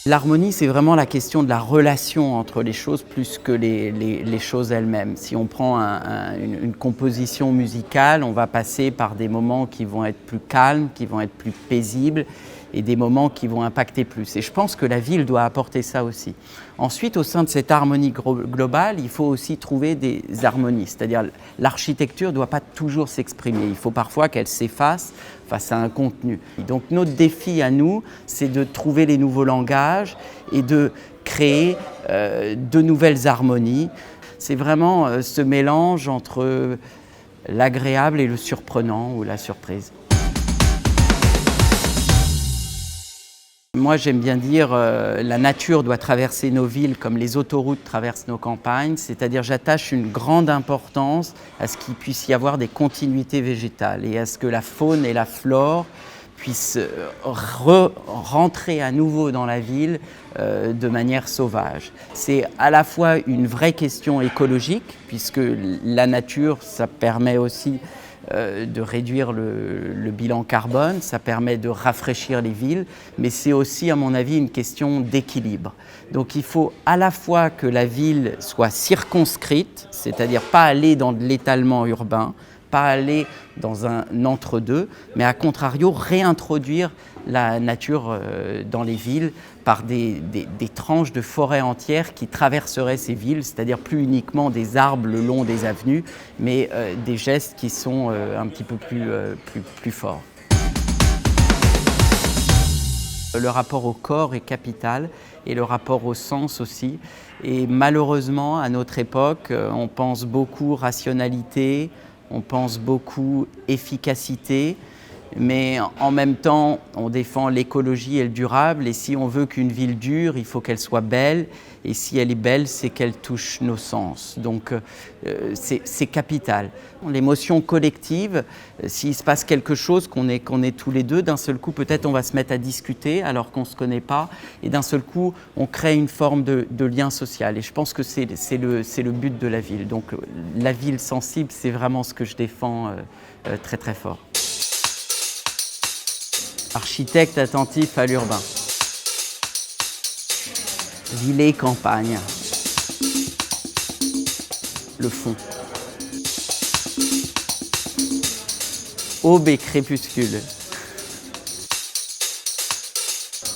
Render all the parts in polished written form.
L'harmonie, c'est vraiment la question de la relation entre les choses plus que les choses elles-mêmes. Si on prend une composition musicale, on va passer par des moments qui vont être plus calmes, qui vont être plus paisibles et des moments qui vont impacter plus. Et je pense que la ville doit apporter ça aussi. Ensuite, au sein de cette harmonie globale, il faut aussi trouver des harmonies. C'est-à-dire l'architecture ne doit pas toujours s'exprimer. Il faut parfois qu'elle s'efface face à un contenu. Donc notre défi à nous, c'est de trouver les nouveaux langages et de créer de nouvelles harmonies. C'est vraiment ce mélange entre l'agréable et le surprenant ou la surprise. Moi, j'aime bien dire la nature doit traverser nos villes comme les autoroutes traversent nos campagnes, c'est-à-dire j'attache une grande importance à ce qu'il puisse y avoir des continuités végétales et à ce que la faune et la flore puissent rentrer à nouveau dans la ville de manière sauvage. C'est à la fois une vraie question écologique, puisque la nature, ça permet aussi de réduire le bilan carbone, ça permet de rafraîchir les villes, mais c'est aussi, à mon avis, une question d'équilibre. Donc il faut à la fois que la ville soit circonscrite, c'est-à-dire pas aller dans de l'étalement urbain, pas aller dans un entre-deux, mais à contrario réintroduire la nature dans les villes par des tranches de forêts entières qui traverseraient ces villes, c'est-à-dire plus uniquement des arbres le long des avenues, mais des gestes qui sont un petit peu plus forts. Le rapport au corps est capital et le rapport au sens aussi. Et malheureusement, à notre époque, on pense beaucoup rationalité, on pense beaucoup efficacité, mais en même temps, on défend l'écologie et le durable. Et si on veut qu'une ville dure, il faut qu'elle soit belle. Et si elle est belle, c'est qu'elle touche nos sens. Donc, c'est capital. L'émotion collective, s'il se passe quelque chose, qu'on est tous les deux, d'un seul coup, peut-être on va se mettre à discuter alors qu'on ne se connaît pas. Et d'un seul coup, on crée une forme de lien social. Et je pense que c'est le but de la ville. Donc, la ville sensible, c'est vraiment ce que je défends très très fort. Architecte attentif à l'urbain. Ville et campagne. Le fond. Aube et crépuscule.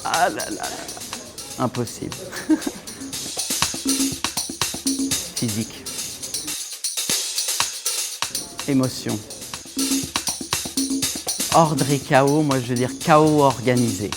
Ah là là là là. Impossible. Physique. Émotion. Ordre et chaos, moi je veux dire chaos organisé.